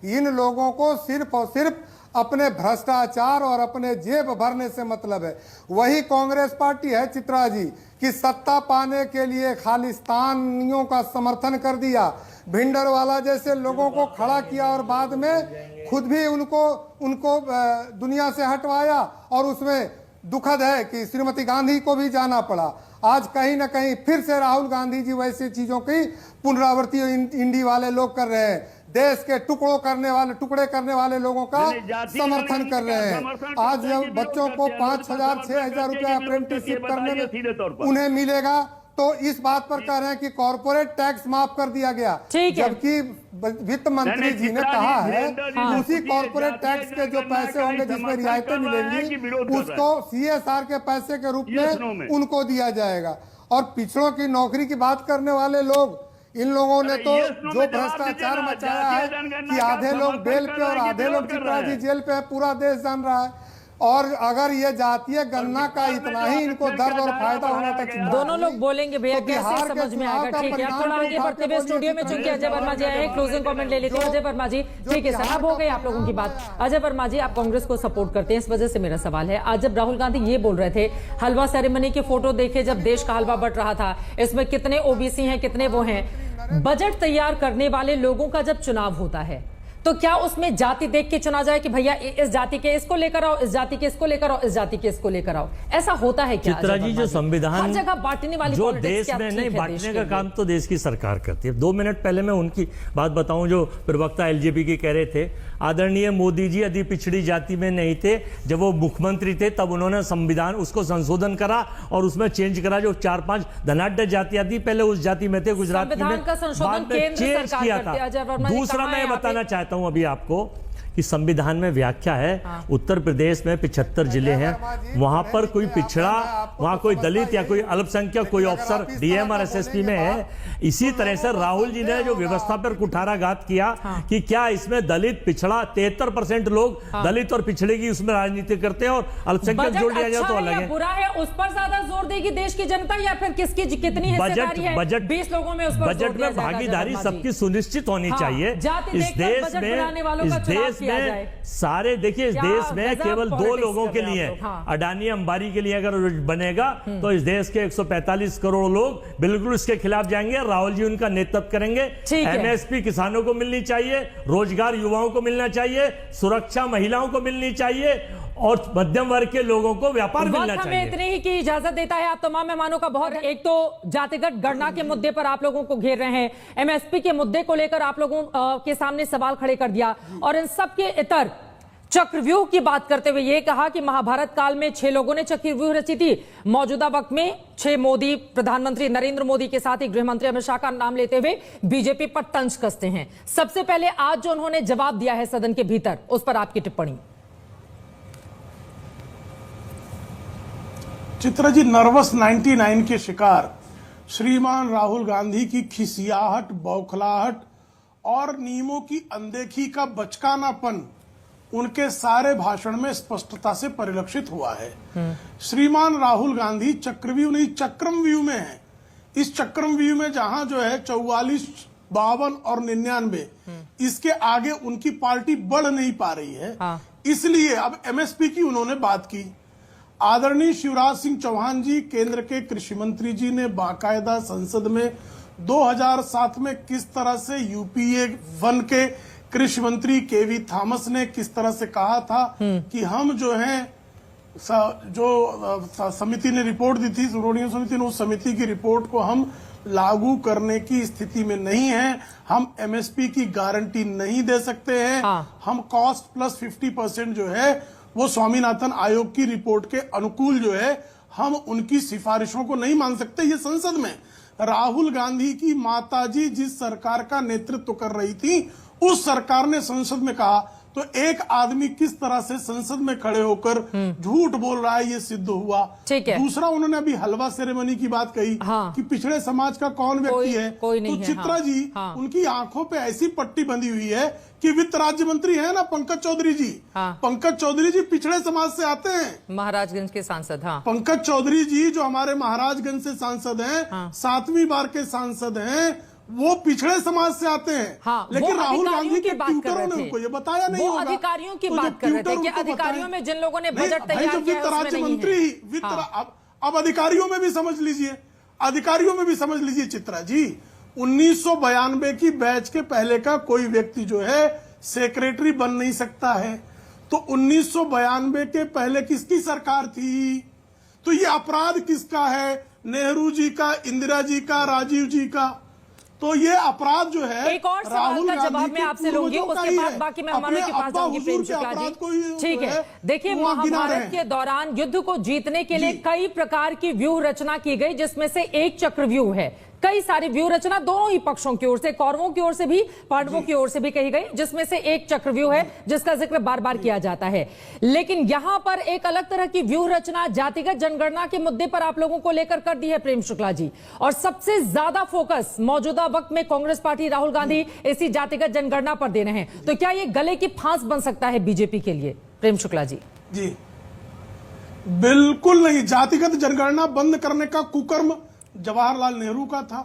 इन लोगों को सिर्फ और सिर्फ अपने भ्रष्टाचार और अपने जेब भरने से मतलब है। वही कांग्रेस पार्टी है चित्रा जी कि सत्ता पाने के लिए खालिस्तानियों का समर्थन कर दिया, भिंडरवाला जैसे लोगों को खड़ा किया और बाद में खुद भी उनको दुनिया से हटवाया। और उसमें दुखद है कि श्रीमती गांधी को भी जाना पड़ा। आज कहीं ना कहीं फिर से राहुल गांधी जी वैसी चीजों की पुनरावृत्ति इंडी वाले लोग कर रहे हैं। देश के टुकड़े करने वाले लोगों का समर्थन कर रहे हैं। आज जब बच्चों को 5,000 6,000 रुपया अप्रेंटिसशिप करने में उन्हें मिलेगा तो इस बात पर कह रहे हैं कि कॉर्पोरेट टैक्स माफ कर दिया गया, जबकि वित्त मंत्री जी ने कहा है उसी कॉर्पोरेट टैक्स के जो पैसे होंगे जिसमें रियायतें मिलेंगी उसको CSR के पैसे के रूप में उनको दिया जाएगा। और पिछड़ों की नौकरी की बात करने वाले लोग, इन लोगों ने तो जो भ्रष्टाचार मचाया है कि आधे लोग बेल पे और आधे लोग चित्रा जी जेल पे है, पूरा देश जान रहा है। और अगर ये जातीय गणना का इतना ही इनको दर्द और फायदा होना था, दोनों लोग बोलेंगे भैया तो कैसे समझ में आएगा। ठीक है, थोड़ा आगे बढ़ते हुए स्टूडियो में चूंकि अजय वर्मा जी आए हैं, क्लोजिंग कमेंट ले लेते हैं। अजय वर्मा जी, ठीक है सर, अब हो गई आप लोगों की बात। अजय वर्मा जी, आप कांग्रेस को सपोर्ट करते हैं, इस वजह से मेरा सवाल है, आज जब राहुल गांधी ये बोल रहे थे, हलवा सेरेमनी की फोटो देखे जब देश का हलवा बट रहा था, इसमें कितने OBC हैं, कितने वो हैं, बजट तैयार करने वाले लोगों का जब चुनाव होता है तो क्या उसमें जाति देख के चुना जाए कि भैया इस जाति के इसको लेकर आओ, इस जाति के इसको लेकर आओ, इस जाति के इसको लेकर आओ, ऐसा होता है क्या? चित्रा जी, जो संविधान हर जगह बांटने वाली जो देश में नहीं बांटने का काम तो देश की सरकार करती है। 2 मिनट पहले मैं उनकी बात बताऊं, जो प्रवक्ता LJP की कह रहे थे, आदरणीय मोदी जी यदि पिछड़ी जाति में नहीं थे, जब वो मुख्यमंत्री थे तब उन्होंने संविधान उसको संशोधन करा और उसमें चेंज करा। जो 4-5 धनाढ्य जातियां थी पहले उस जाति में थे, गुजरात में बाद में चेंज किया था। दूसरा मैं बताना चाहता हूं अभी आपको कि संविधान में व्याख्या है, उत्तर प्रदेश में 75 जिले हैं, वहां पर कोई पिछड़ा, वहां कोई दलित या कोई अल्पसंख्यक कोई अफसर DM और SSP में है। इसी तरह से राहुल जी ने जो व्यवस्था पर कुठाराघात किया कि क्या इसमें दलित पिछड़ा 73% लोग दलित और पिछड़े की उसमें राजनीति करते हैं और अल्पसंख्यक जोड़ लिया जाए तो अलग है। बुरा है, उस पर ज्यादा जोर देगी देश की जनता या फिर किसकी कितनी हिस्सेदारी है? बजट 20 लोगों में उस पर बजट में भागीदारी सबकी सुनिश्चित होनी चाहिए। इस देश में सारे, देखिए इस देश में केवल 2 लोगों के लिए, अडानी अंबानी के लिए अगर बनेगा तो इस देश के 145 करोड़ लोग बिल्कुल इसके खिलाफ जाएंगे। राहुल जी उनका नेतृत्व करेंगे। MSP किसानों को मिलनी चाहिए, रोजगार युवाओं को मिलना चाहिए, सुरक्षा महिलाओं को मिलनी चाहिए और मध्यम वर्ग के लोगों को व्यापार मिलना चाहिए। हमें इतनी ही की इजाजत देता है। आप तमाम मेहमानों का बहुत, एक तो जातिगत गणना के मुद्दे पर आप लोगों को घेर रहे हैं, MSP के मुद्दे को लेकर आप लोगों के सामने सवाल खड़े कर दिया और इन सब के इतर चक्रव्यूह की बात करते हुए ये कहा कि महाभारत काल में 6 लोगों ने चक्रव्यूह रची थी। मौजूदा वक्त में 6 मोदी, प्रधानमंत्री नरेंद्र मोदी के साथ ही गृह मंत्री अमित शाह का नाम लेते हुए बीजेपी पर तंज कसते हैं। सबसे पहले आज जो उन्होंने जवाब दिया है सदन के भीतर, उस पर आपकी टिप्पणी। चित्रा जी, नर्वस 99 के शिकार श्रीमान राहुल गांधी की खिसियाहट, बौखलाहट और नियमों की अनदेखी का बचकानापन उनके सारे भाषण में स्पष्टता से परिलक्षित हुआ है। श्रीमान राहुल गांधी चक्रव्यूह नहीं चक्रमव्यूह में है। इस चक्रमव्यूह में जहां जो है 44, 52 और 99, इसके आगे उनकी पार्टी बढ़ नहीं पा रही है। इसलिए अब MSP की उन्होंने बात की। आदरणीय शिवराज सिंह चौहान जी, केंद्र के कृषि मंत्री जी ने बाकायदा संसद में 2007 में किस तरह से UPA 1 के कृषि मंत्री KV थॉमस ने किस तरह से कहा था कि हम जो हैं, जो समिति ने रिपोर्ट दी थी, सुरोनियम समिति ने, उस समिति की रिपोर्ट को हम लागू करने की स्थिति में नहीं है। हम MSP की गारंटी नहीं दे सकते हैं। हम कॉस्ट प्लस 50% जो है वो स्वामीनाथन आयोग की रिपोर्ट के अनुकूल जो है, हम उनकी सिफारिशों को नहीं मान सकते। ये संसद में राहुल गांधी की माताजी जिस सरकार का नेतृत्व कर रही थी, उस सरकार ने संसद में कहा, तो एक आदमी किस तरह से संसद में खड़े होकर झूठ बोल रहा है, ये सिद्ध हुआ। दूसरा, उन्होंने अभी हलवा सेरेमनी की बात कही कि पिछड़े समाज का कौन व्यक्ति है, तो चित्रा जी, उनकी आंखों पे ऐसी पट्टी बंधी हुई है कि वित्त राज्य मंत्री है ना पंकज चौधरी जी, पंकज चौधरी जी पिछड़े समाज से आते हैं, महाराजगंज के सांसद। पंकज चौधरी जी जो हमारे महाराजगंज से सांसद हैं, 7वीं बार के सांसद हैं, वो पिछड़े समाज से आते हैं। हाँ, लेकिन राहुल गांधी के बात कर ट्यूटरों रहे ने थे। उनको ये बताया नहीं वो होगा। अधिकारियों की तो बात जब कर रहे थे ट्यूटर कि उनको अधिकारियों बताएं- में जिन लोगों ने नहीं, बजट भाई, तैयार जब किया है वित्त उसमें राज्य नहीं मंत्री है। वित्त हाँ। अब अधिकारियों में भी समझ लीजिए, अधिकारियों में भी समझ लीजिए चित्रा जी, 1992 की बैच के पहले का कोई व्यक्ति जो है सेक्रेटरी बन नहीं सकता है। तो 1992 के पहले किसकी सरकार थी? तो ये अपराध किसका है? नेहरू जी का, इंदिरा जी का, राजीव जी का। तो ये अपराध जो है एक और सवाल का जवाब मैं आपसे लूंगी, उसके बाद बाकी मेहमानों के पास जाऊंगी। प्रेम शुक्ला जी, ठीक है। देखिए, महाभारत के दौरान युद्ध को जीतने के लिए कई प्रकार की व्यूह रचना की गई, जिसमें से एक चक्रव्यूह है। कई सारी व्यूह रचना दोनों ही पक्षों की ओर से, कौरवों की ओर से भी, पांडवों की ओर से भी कही गई, जिसमें से एक चक्रव्यूह है जिसका जिक्र बार बार किया जाता है। लेकिन यहां पर एक अलग तरह की व्यूह रचना जातिगत जनगणना के मुद्दे पर आप लोगों को लेकर कर दी है प्रेम शुक्ला जी, और सबसे ज्यादा फोकस मौजूदा वक्त में कांग्रेस पार्टी, राहुल गांधी इसी जातिगत जनगणना पर दे रहे हैं। तो क्या यह गले की फांस बन सकता है बीजेपी के लिए? प्रेम शुक्ला जी। जी बिल्कुल नहीं। जातिगत जनगणना बंद करने का कुकर्म जवाहरलाल नेहरू का था।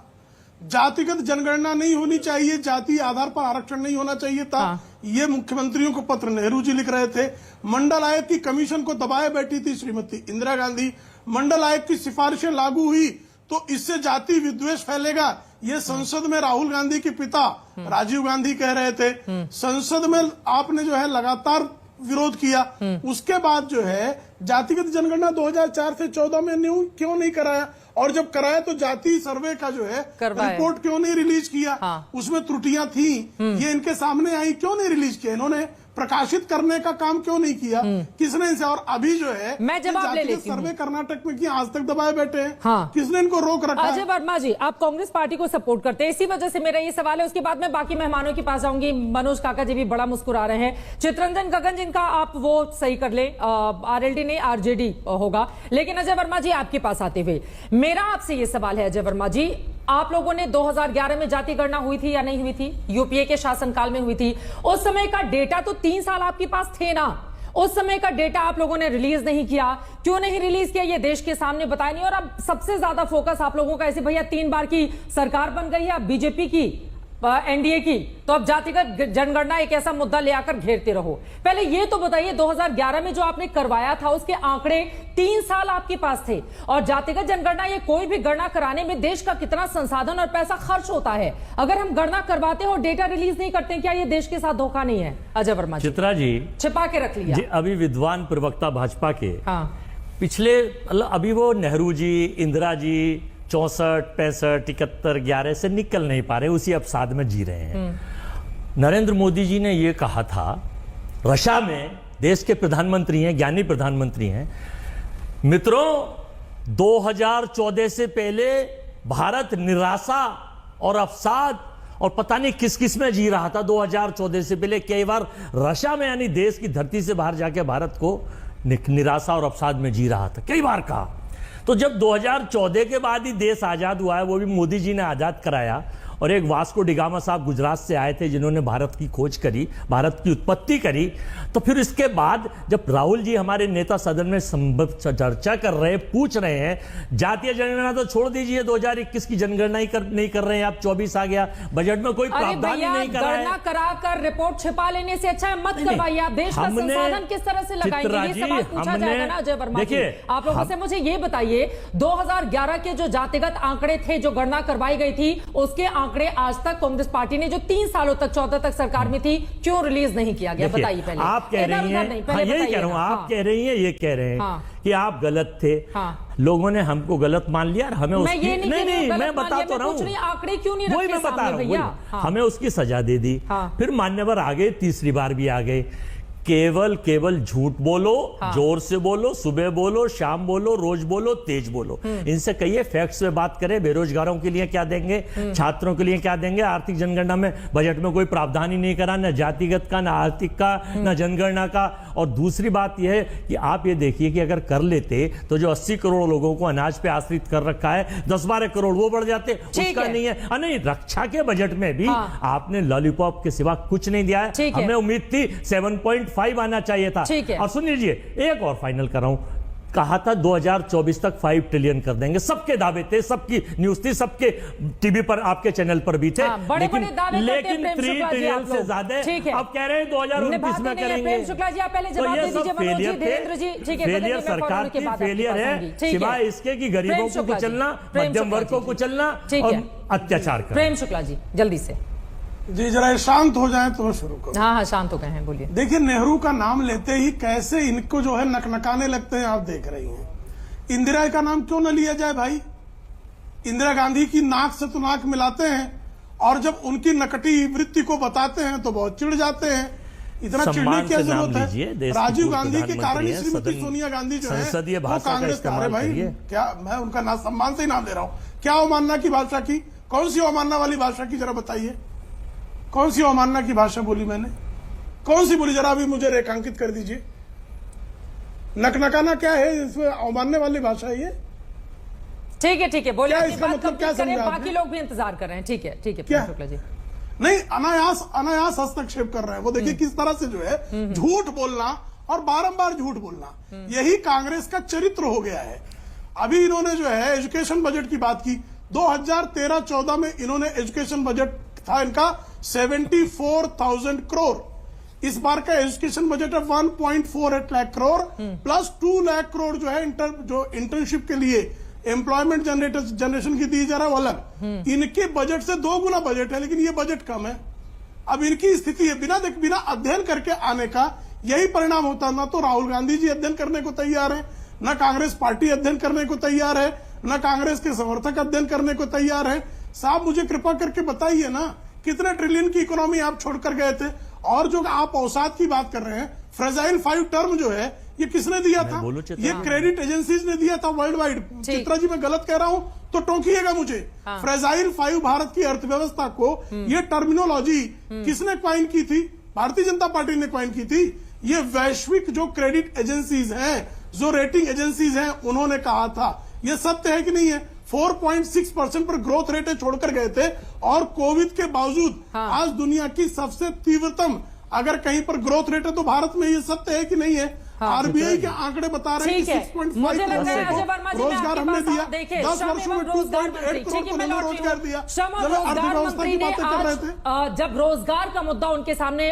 जातिगत जनगणना नहीं होनी चाहिए, जाति आधार पर आरक्षण नहीं होना चाहिए था। ये मुख्यमंत्रियों को पत्र नेहरू जी लिख रहे थे। मंडल आयोग की कमीशन को दबाए बैठी थी श्रीमती इंदिरा गांधी। मंडल आयोग की सिफारिशें लागू हुई तो इससे जाति विद्वेष फैलेगा, ये संसद में राहुल गांधी के पिता राजीव गांधी कह रहे थे। संसद में आपने जो है लगातार विरोध किया। उसके बाद जो है जातिगत जनगणना 2004 से 14 में क्यों नहीं कराया? और जब कराया तो जाति सर्वे का जो है रिपोर्ट क्यों नहीं रिलीज किया? उसमें त्रुटियां थी, ये इनके सामने आई, क्यों नहीं रिलीज किया? इन्होंने प्रकाशित करने का काम क्यों नहीं किया? किसने इनसे? और अभी जो है मैं जवाब ले लेती हूं। सर्वे कर्नाटक में किया, आज तक दबाए बैठे हैं। हाँ। किसने इनको रोक रखा? अजय वर्मा जी, आप कांग्रेस पार्टी को सपोर्ट करते हैं, इसी वजह से मेरा ये सवाल है। उसके बाद मैं बाकी मेहमानों के पास जाऊंगी। मनोज काका जी भी बड़ा मुस्कुरा रहे हैं। चित्ररंजन गगन जिनका आप वो सही कर ले, आरएलडी नहीं आरजेडी होगा। लेकिन अजय वर्मा जी, आपके पास आते हुए मेरा आपसे ये सवाल है, अजय वर्मा जी, आप लोगों ने 2011 में जाति गणना हुई थी या नहीं हुई थी? यूपीए के शासनकाल में हुई थी। उस समय का डेटा तो 3 साल आपके पास थे ना, उस समय का डेटा आप लोगों ने रिलीज नहीं किया। क्यों नहीं रिलीज किया, ये देश के सामने बताया नहीं। और अब सबसे ज्यादा फोकस आप लोगों का, ऐसे भैया 3 बार की सरकार बन गई है अब बीजेपी की, एनडीए की, तो अब जातिगत जनगणना एक ऐसा मुद्दा ले आकर घेरते रहो। पहले ये तो बताइए, 2011 में जो आपने करवाया था उसके आंकड़े 3 साल आपके पास थे, और जातिगत जनगणना, ये कोई भी गणना कराने में देश का कितना संसाधन और पैसा खर्च होता है। अगर हम गणना करवाते हैं और डेटा रिलीज नहीं करते, क्या ये देश के साथ धोखा नहीं है? अजय वर्मा जी, चित्रा जी, छिपा के रख लिया। अभी विद्वान प्रवक्ता भाजपा के पिछले अभी वो नेहरू जी, इंदिरा जी 64, 65, 71, 11 से निकल नहीं पा रहे, उसी अवसाद में जी रहे हैं। नरेंद्र मोदी जी ने यह कहा था, रशिया में देश के प्रधानमंत्री हैं, ज्ञानी प्रधानमंत्री हैं, मित्रों 2014 से पहले भारत निराशा और अवसाद और पता नहीं किस किस में जी रहा था। 2014 से पहले कई बार रशिया में, यानी देश की धरती से बाहर जाके भारत को निराशा और अवसाद में जी रहा था, कई बार कहा। तो जब 2014 के बाद ही देश आजाद हुआ है, वो भी मोदी जी ने आजाद कराया, और एक वास्को डिगामा साहब गुजरात से आए थे जिन्होंने भारत की खोज करी, भारत की उत्पत्ति करी। तो फिर इसके बाद जब राहुल जी हमारे नेता सदन में चर्चा कर रहे हैं, पूछ रहे हैं, जातीय जनगणना तो छोड़ दीजिए, 2021 की जनगणना ही नहीं कर रहे हैं आप, 24 आ गया, बजट में कोई प्रावधान नहीं कर रहे हैं। गणना कराकर रिपोर्ट छिपा लेने से अच्छा है मत करवाइए। आप देश का संसाधन किस तरह से लगाएंगे, ये सवाल पूछा जाएगा ना अजय वर्मा जी। आप लोगों से मुझे ये बताइए, 2011 के जो जातिगत आंकड़े थे, जो गणना करवाई गई थी, उसके आंकड़े आज तक कांग्रेस पार्टी ने जो 3 सालों तक 14 तक सरकार में थी, क्यों रिलीज नहीं किया गया? बताइए पहले। आप कह रही हैं, यही कह रहा हूं, आप कह रही हैं, ये कह रहे हैं कि आप गलत थे, लोगों ने हमको गलत मान लिया, और हमें उसकी नहीं, मैं बता तो रहा हूं, आंकड़े क्यों नहीं वही मैं बता रहा हूं, हमें उसकी सजा दे दी। फिर मान्यवर आ गए, तीसरी बार भी आ गए। केवल झूठ बोलो, जोर से बोलो, सुबह बोलो, शाम बोलो, रोज बोलो, तेज बोलो। इनसे कहिए फैक्ट्स में बात करें, बेरोजगारों के लिए क्या देंगे, छात्रों के लिए क्या देंगे। आर्थिक जनगणना में बजट में कोई प्रावधान ही नहीं करा, न जातिगत का, न आर्थिक का, न जनगणना का। और दूसरी बात यह है कि आप ये देखिए कि अगर कर लेते तो जो 80 करोड़ लोगों को अनाज पे आश्रित कर रखा है, 10-12 करोड़ वो बढ़ जाते, उसका नहीं है। नहीं, रक्षा के बजट में भी आपने लॉलीपॉप के सिवा कुछ नहीं दिया है। हमें उम्मीद थी 7.5 आना चाहिए था। और सुन लीजिए, एक और फाइनल कर रहा हूं, कहा था 2024 तक 5 ट्रिलियन कर देंगे। सबके दावे थे, सबकी न्यूज थी, सबके टीवी पर, आपके चैनल पर भी थे। बड़े बड़े दावे लेकिन 3 ट्रिलियन से ज्यादा अब कह रहे हैं 2029 में करेंगे। प्रेम शुक्ला जी आप पहले तो जवाब ये दे सब दीजिए। मनोज जी, धीरेन्द्र जी, ठीक है, फेलियर सरकार की फेलियर है, सिवाय इसके कि गरीबों को कुचलना, मध्यम वर्ग को कुचलना और अत्याचार करना। प्रेम शुक्ला जी जल्दी से जी जरा शांत हो जाए तो मैं शुरू करूं। हाँ शांत हो गए हैं, बोलिए। देखिए नेहरू का नाम लेते ही कैसे इनको जो है नकनकाने लगते हैं, आप देख रही हैं। इंदिरा का नाम क्यों न लिया जाए भाई? इंदिरा गांधी की नाक से तो नाक मिलाते हैं और जब उनकी नकटी वृत्ति को बताते हैं तो बहुत चिढ़ जाते हैं। इतना चिढ़ने की जरूरत है? राजीव गांधी के कारण ही श्रीमती सोनिया गांधी जो है वो कांग्रेस का, भाई क्या मैं उनका ना सम्मान से ही नाम ले रहा हूं? क्या अवमानना की भाषा की? कौन सी अवमानना वाली भाषा की, जरा बताइए। कौन सी अवमानना की भाषा बोली मैंने? कौन सी बोली, जरा अभी मुझे रेखांकित कर दीजिए। नकनकाना क्या है इसमें? अवमानने वाली भाषा है ये? ठीक है बोलिए। इसका मतलब क्या समझा? बाकी लोग भी इंतजार कर रहे हैं। ठीक है क्या? शुक्ला जी नहीं, अनायास हस्तक्षेप कर रहे हैं वो। देखिए किस तरह से जो है झूठ बोलना और बारंबार झूठ बोलना, यही कांग्रेस का चरित्र हो गया है। अभी इन्होंने जो है एजुकेशन बजट की बात की। 2013-14 में इन्होंने एजुकेशन बजट था इनका 74,000 करोड़। इस बार का एजुकेशन बजट है 1.48 लाख करोड़ प्लस 2 लाख करोड़ जो है जो इंटर्नशिप के लिए एम्प्लॉयमेंट जनरेशन की दी जा रहा है वो अलग। इनके बजट से 2 गुना बजट है, लेकिन ये बजट कम है। अब इनकी स्थिति है बिना अध्ययन करके आने का यही परिणाम होता। ना तो राहुल गांधी जी अध्ययन करने को तैयार है, न कांग्रेस पार्टी अध्ययन करने को तैयार है, न कांग्रेस के समर्थक अध्ययन करने को तैयार है। साहब मुझे कृपा करके बताइए ना, कितने ट्रिलियन की इकोनॉमी आप छोड़कर गए थे? और जो आप औसात की बात कर रहे हैं, फ्रेजाइल 5 टर्म जो है ये किसने दिया था? ये क्रेडिट एजेंसीज ने दिया था वर्ल्ड वाइड। चित्रा जी मैं गलत कह रहा हूं तो टोकिएगा मुझे। फ्रेजाइल 5 भारत की अर्थव्यवस्था को ये टर्मिनोलॉजी किसने क्वाइन की थी? भारतीय जनता पार्टी ने क्वाइन की थी। ये वैश्विक जो क्रेडिट एजेंसीज हैं, जो रेटिंग एजेंसीज हैं, उन्होंने कहा था। ये सत्य है कि नहीं है? 4.6% पर ग्रोथ रेट छोड़कर गए थे और कोविड के बावजूद आज दुनिया की सबसे तीव्रतम अगर कहीं पर ग्रोथ रेट है तो भारत में। ये सत्य है कि नहीं है? आरबीआई के आंकड़े बता रहे हैं कि 6.5% रोजगार हमने दिया। 10 वर्षों में 2.8 करोड़ को हमने रोजगार दिया। अर्थव्यवस्था की बातें कर रहे थे। जब रोजगार का मुद्दा उनके सामने